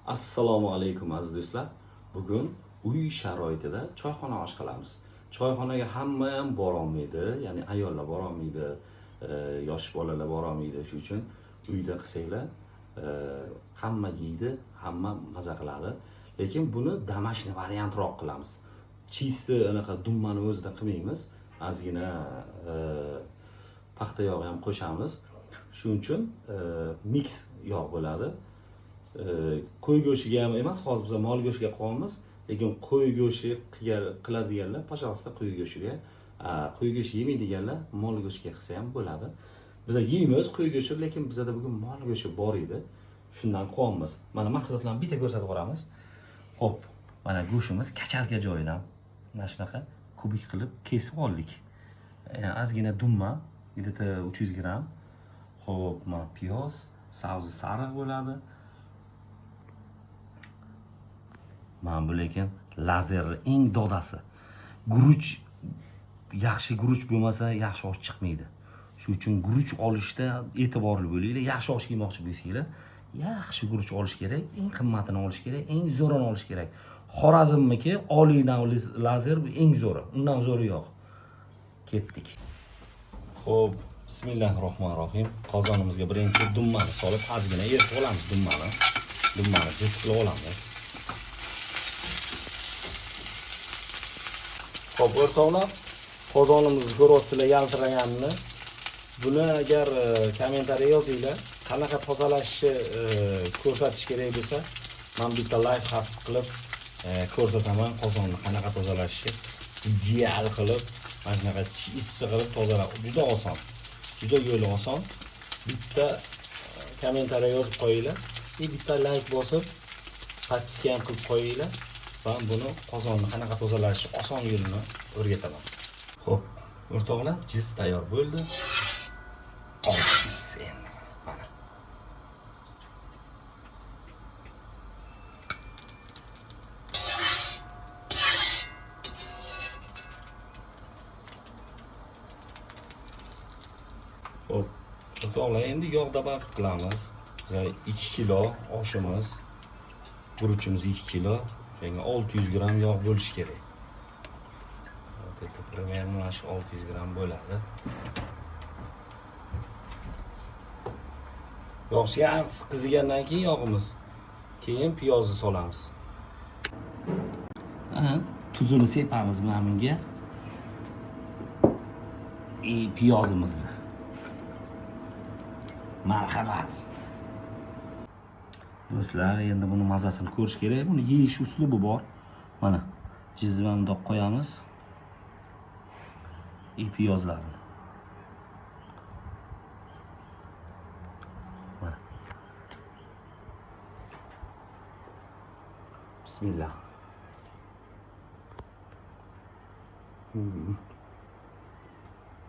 Assalomu alaykum aziz do'stlar. Bugun uy sharoitida choyxona osh qilamiz. Choyxonaga hamma ham bora olmaydi, ya'ni ayollar bora olmaydi, yosh bolalar bora olmaydi. Shuning uchun uyda qilsanglar, hamma yeydi, hamma maza qiladi. Lekin buni damashni variantroq qilamiz. Chisti anaqa dummani o'zida qilmaymiz. Ozgina paxta yog'i ham qo'shamiz. Shuning uchun mix yog' bo'ladi. Qo'y go'shtiga ham emas, hozir biz mol go'shtiga qo'yamiz, lekin qo'y go'shti qiladiganlar, pожалуйста, qo'y go'shtiga, qo'y go'shti yemaydiganlar mol go'shtiga qilsa ham bo'ladi. Biz yeymiz qo'y go'shti, lekin bizda bugun mol go'shti bor edi. Shundan qo'yamiz. Mana mahsulotlarni bitta ko'rsatib qo'yamiz. Xo'p, mana go'shtimiz kachalka joyidan mana shunaqa kubik qilib kesib oldik. Ozgina dumma, где-то 300 gram. Xo'p, mana piyoz, savzi sariq bo'ladi. Mana bu lekin lazerni eng dodasi. Guruch, yaxshi guruch bo'lmasa yaxshi osh chiqmaydi. Shuning uchun guruch olishda e'tiborli bo'linglar. Yaxshi osh yemoqchi bo'lsanglar, yaxshi guruch olish kerak, eng qimmatini olish kerak, eng zo'rini olish kerak. Xorazmniki oliy navli lazer bu eng zo'ri. Undan zo'ri yo'q. Ketdik. Xo'p, bismillahirrohmanirrohim. Qozonimizga birinchi dummani solib, ozgina eritib olamiz dummani. Dummani diskla olamiz. Xo'p, o'rtoqlar, qozonimizni ko'ryapsizlar yaltiraganini. Buni agar kommentariy yozinglar, qanaqa tozalashni ko'rsatish kerak bo'lsa, men bitta layfhack qilib ko'rsataman. Qozonni qanaqa tozalashni ideal qilib, mana shunaqa issiq qilib tozalab, juda oson. Juda yo'li oson. Bitta kommentariy yozib qo'yinglar, bitta like bosib, podpiska ham qilib qo'yinglar. Ben bunu qozonni qanaqa tozalash oson yo'lini o'rgataman. Xo'p, o'rtoqlar, jiz tayyor bo'ldi. Olamiz endi. Mana. Xo'p, o'rtoqlar, endi yog' dabaq qilamiz. Biz 2 kilo oshimiz, guruchimiz 2 kilo. Yangi 600 gram yog' bo'lishi kerak. Примерно mana shu 600 gram bo'ladi. Yog' yaxshi qizigandan keyin yog'imiz, keyin piyozni solamiz. Tuzini sepamiz mana bunga. Piyozimizni. Marhamat. Do'stlar, endi buni mazasini ko'rish kerak. Buni yeyish uslubi bor. Mana, jizmani bundoq qo'yamiz. Piyozlarni. Mana. Bismillah.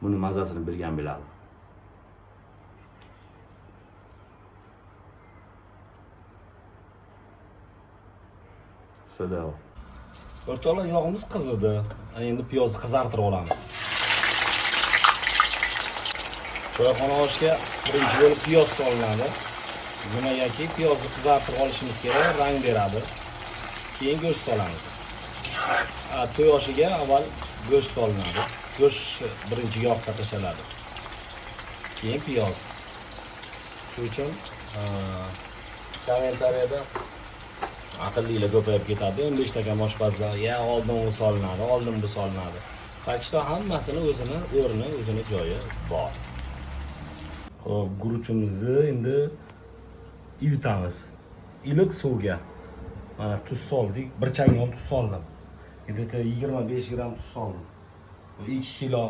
Buni mazasini bilgan biladi. O'rtoqlar, yog'imiz qizidi. Endi piyozni qizartirib olamiz. Choyxona oshga birinchi bo'lib piyoz solinadi. Nimagaki piyozni qizartirib olishimiz kerak, rang beradi. Keyin go'sht solamiz. To'y oshiga avval go'sht solinadi. Go'sht birinchi yog'ga tashaladi. Keyin piyoz. Shuning uchun kommentariyada aqllilar ko'payib ketadi. 15 ta oshpazlar, ya oldin u solinadi, oldin bu solinadi. Fakto hammasini o'zini o'rni, o'zini joyi bor. Xo'p, guruchimizni endi ivitamiz. Iliq suvga. Mana tuz soldik, bir changon tuz soldim. Endi 25 gram tuz soldim. 2 kilo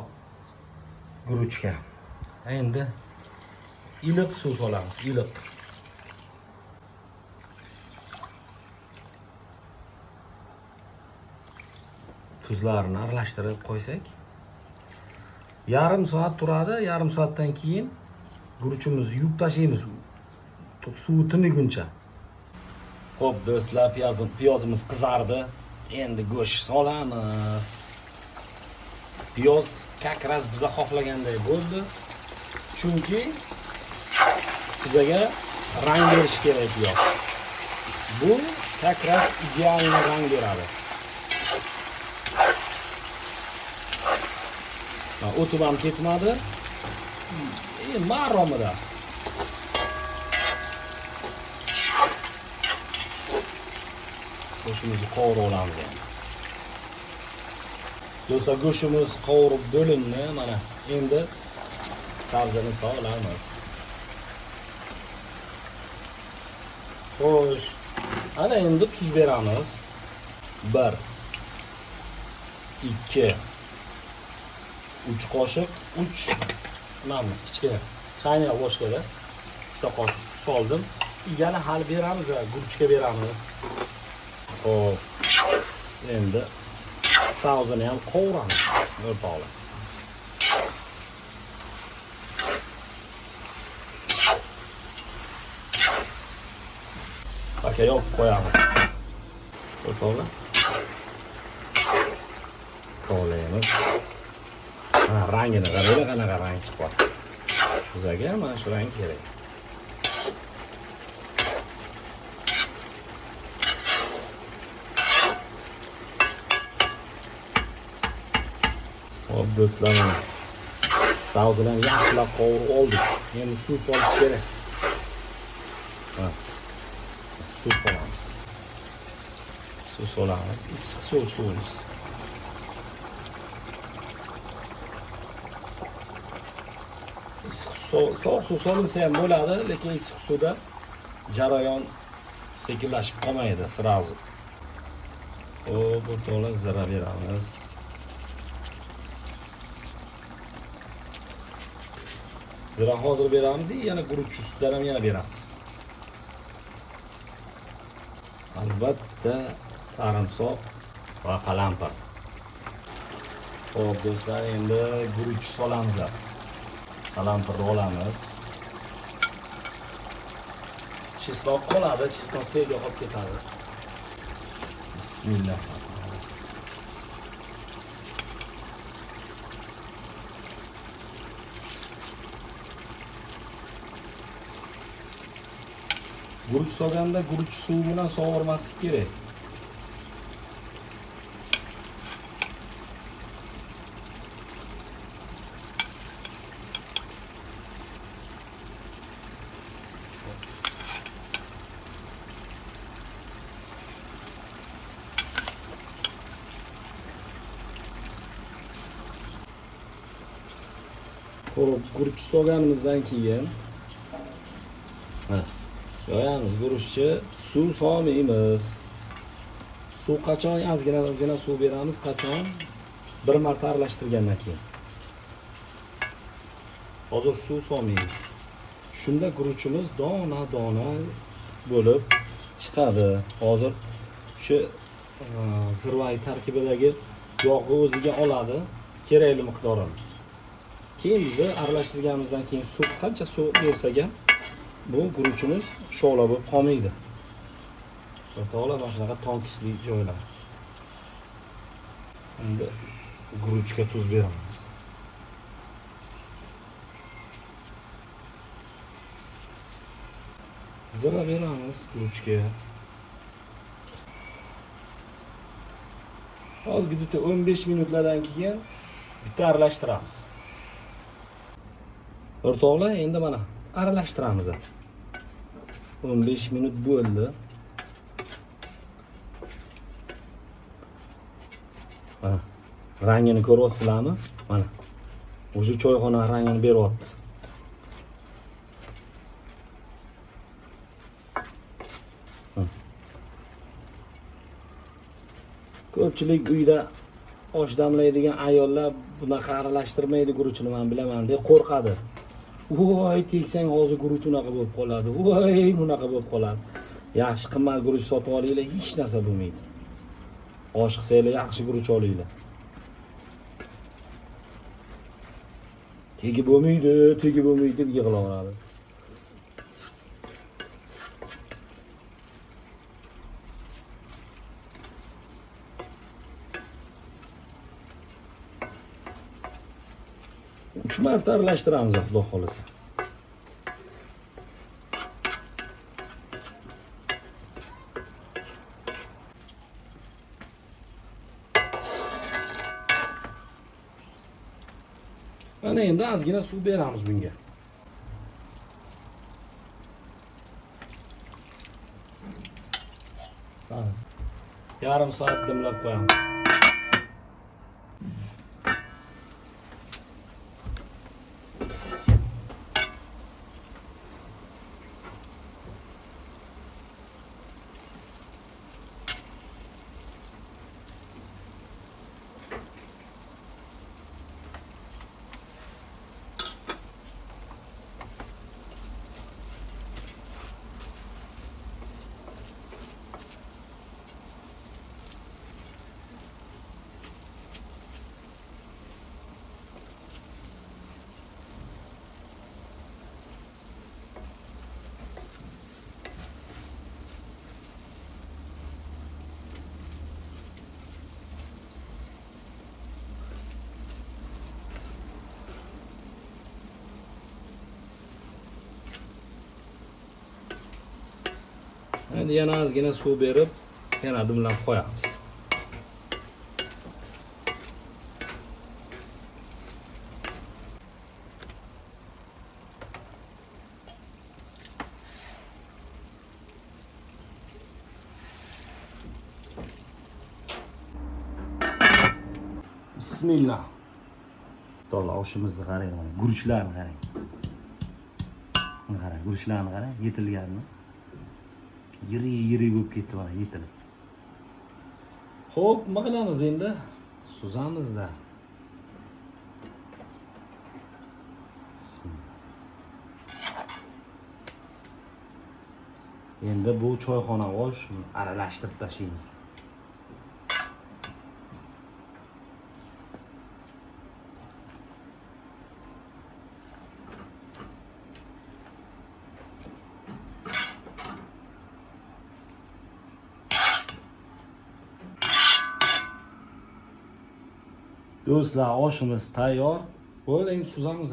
guruchga. Endi iliq suv solamiz, iliq. Tuzlarni aralashtirib qo'ysak, yarim soat turadi. Yarim soatdan keyin guruchimizni yuvib tashlaymiz. Suvi tiniguncha. Xo'p, do'stlar, piyozimiz qizardi. Endi go'sht solamiz. Piyoz как раз biza xohlaganday bo'ldi. Chunki bizaga rang berish kerak piyoz. Bu takrar ideal rang beradi. O'tib ham ketmadi. Maromida. Go'shtimizni qovurib olamiz endi. Do'stlar, go'shtimiz qovurib bo'lindi. Mana endi sabzini solamiz. Xo'sh, ana endi tuz beramiz. 1 2 3 qoshiq, 3 mana kichkina chaynak ложкada 3 ta qoshiq tuz soldim. Yana hali beramiz, gurchga beramiz. Xo'p, endi savzini ham qovuramiz o'rtoqlar. Aka yopib qo'yamiz. O'rtoqlar. Qo'laymiz. Mana rangini qaranglar, qanaqa rang chiqyapti. Bizga mana shu rang kerak. Hop do'stlar, savzini yaxshilab qovurib oldik. Endi suv solish kerak. Suv solamiz. Suv solamiz. Issiq suv suvimiz. Sovuq suv solinsa ham bo'ladi, lekin issiq suvda jarayon sekinlashib qolmaydi sirazu. Xo'p, o'rtoqlar, zira beramiz. Zira hozir beramiz, yana guruch ustidan ham yana beramiz. Albatta sarimsoq va qalampir. Xo'p do'stlar, endi guruch solamiz. Qalampirni olamiz. Chesnok qoladi, chesnok tezda qolib ketadi. Bismillah. Guruch solganda guruch suvi bilan sovurmaslik kerak. Xo'p, guruch solganimizdan keyin yoyamiz guruchni, suv solmaymiz. Suv qachon ozgina suv beramiz, qachon bir marta aralashtirgandan keyin. Hozir suv solmaymiz. Shunda guruchimiz dona bo'lib chiqadi. Hozir shu zirvay tarkibidagi yog'ni o'ziga oladi, kerakli miqdorini. Keyin biz aralashtirganimizdan keyin suv qancha suv bersak ham bu guruchimiz sho'la bo'lib qolmaydi. O'rtoqlar, mana shunaqa tonkisli joylar. Endi guruchga tuz beramiz. Zira beramiz guruchga. Ozgina 15 minutlardan keyin bitta aralashtiramiz. O'rtoqlar, endi mana aralashtiramiz. 15 minut bo'ldi. Mana rangini ko'ryapsizlarmi? Mana o'sha choyxona rangini beryapti. Ko'pchilik uyda osh damlaydigan ayollar bunaqa aralashtirmaydi guruchini, men bilaman deb qo'rqadi. Voy, teksang hozir guruch unaqa bo'lib qoladi. Voy, bunaqa bo'lib qoladi. Yaxshi qimmat guruch sotib olinglar, hech narsa bo'lmaydi. Osh qilsanglar yaxshi guruch olinglar. Tegi bo'lmaydi deb yig'laveradi. Uch marta aralashtiramiz, xudo xolasa. Ana endi ozgina suv beramiz bunga. Yarim soat dimlab qo'yamiz. Endi yana ozgina suv berib, yana dimlab qo'yamiz. Bismillah. To'g'ri, oshimizni qarang, mana guruchlarni qarang. Mana qarang, guruchlarni qarang, yetilganmi? Yirik bo'lib ketdi mana yetilib. Xo'p, nima qilamiz endi? Suzamizda. Endi bu choyxona osh aralashtirib tashlaymiz. Do'stlar, oshimiz tayyor. Bo'ldi, endi suzamiz.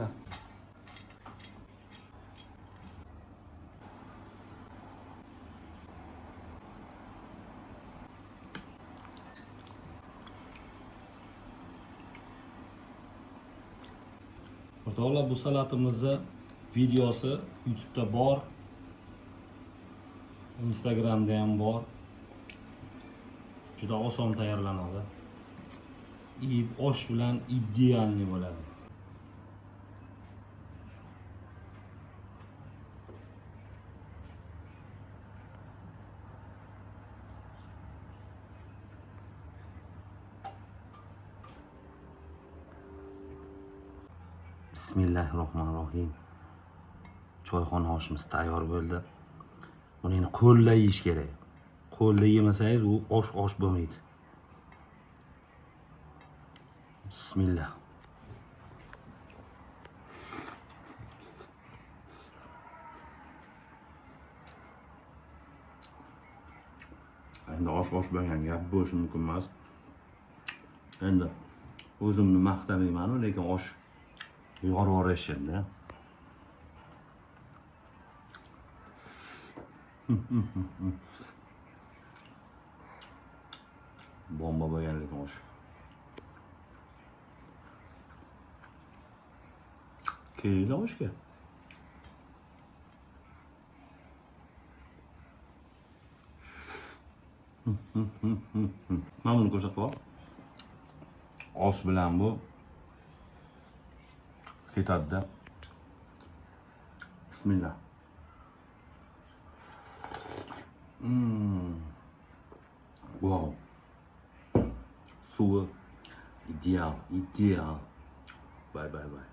O'rtoqlar, bu salatimizni videosi YouTube'da bor. Instagram'da ham bor. Juda oson tayyorlanadi. Osh bilan idealni bo'ladi. Bismillahirrohmanirrohim. Choyxona oshimiz tayyor bo'ldi. Buni endi qo'lda yeyish kerak. Qo'lda yemasangiz u osh bo'lmaydi. Bismillah. Endi osh bo'lgan gap bo'lishi mumkin emas. Endi o'zimni maqtamayman, lekin osh yorib yuborishimda. Bomba bo'lgan lekin osh. Keyin oshga. Mana buni ko'rsatib ol. Osh bilan bu ketadi. Bismillah. Wow. Suvi ideal. Bye.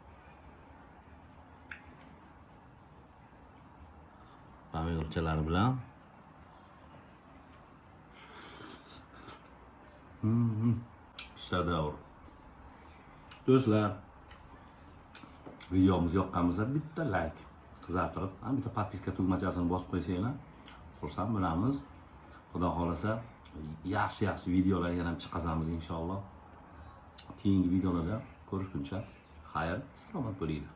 Pomidorchalar bilan shadavr. Do'stlar, videomiz yoqqan bo'lsa bitta like qizartirib, bitta podpiska tugmachasini bosib qo'ysanglar, xursand bo'lamiz. Xudo xolasa yaxshi videolar yana chiqazamiz inshaalloh. Keyingi videolarda ko'rishguncha xayr, salomat bo'linglar.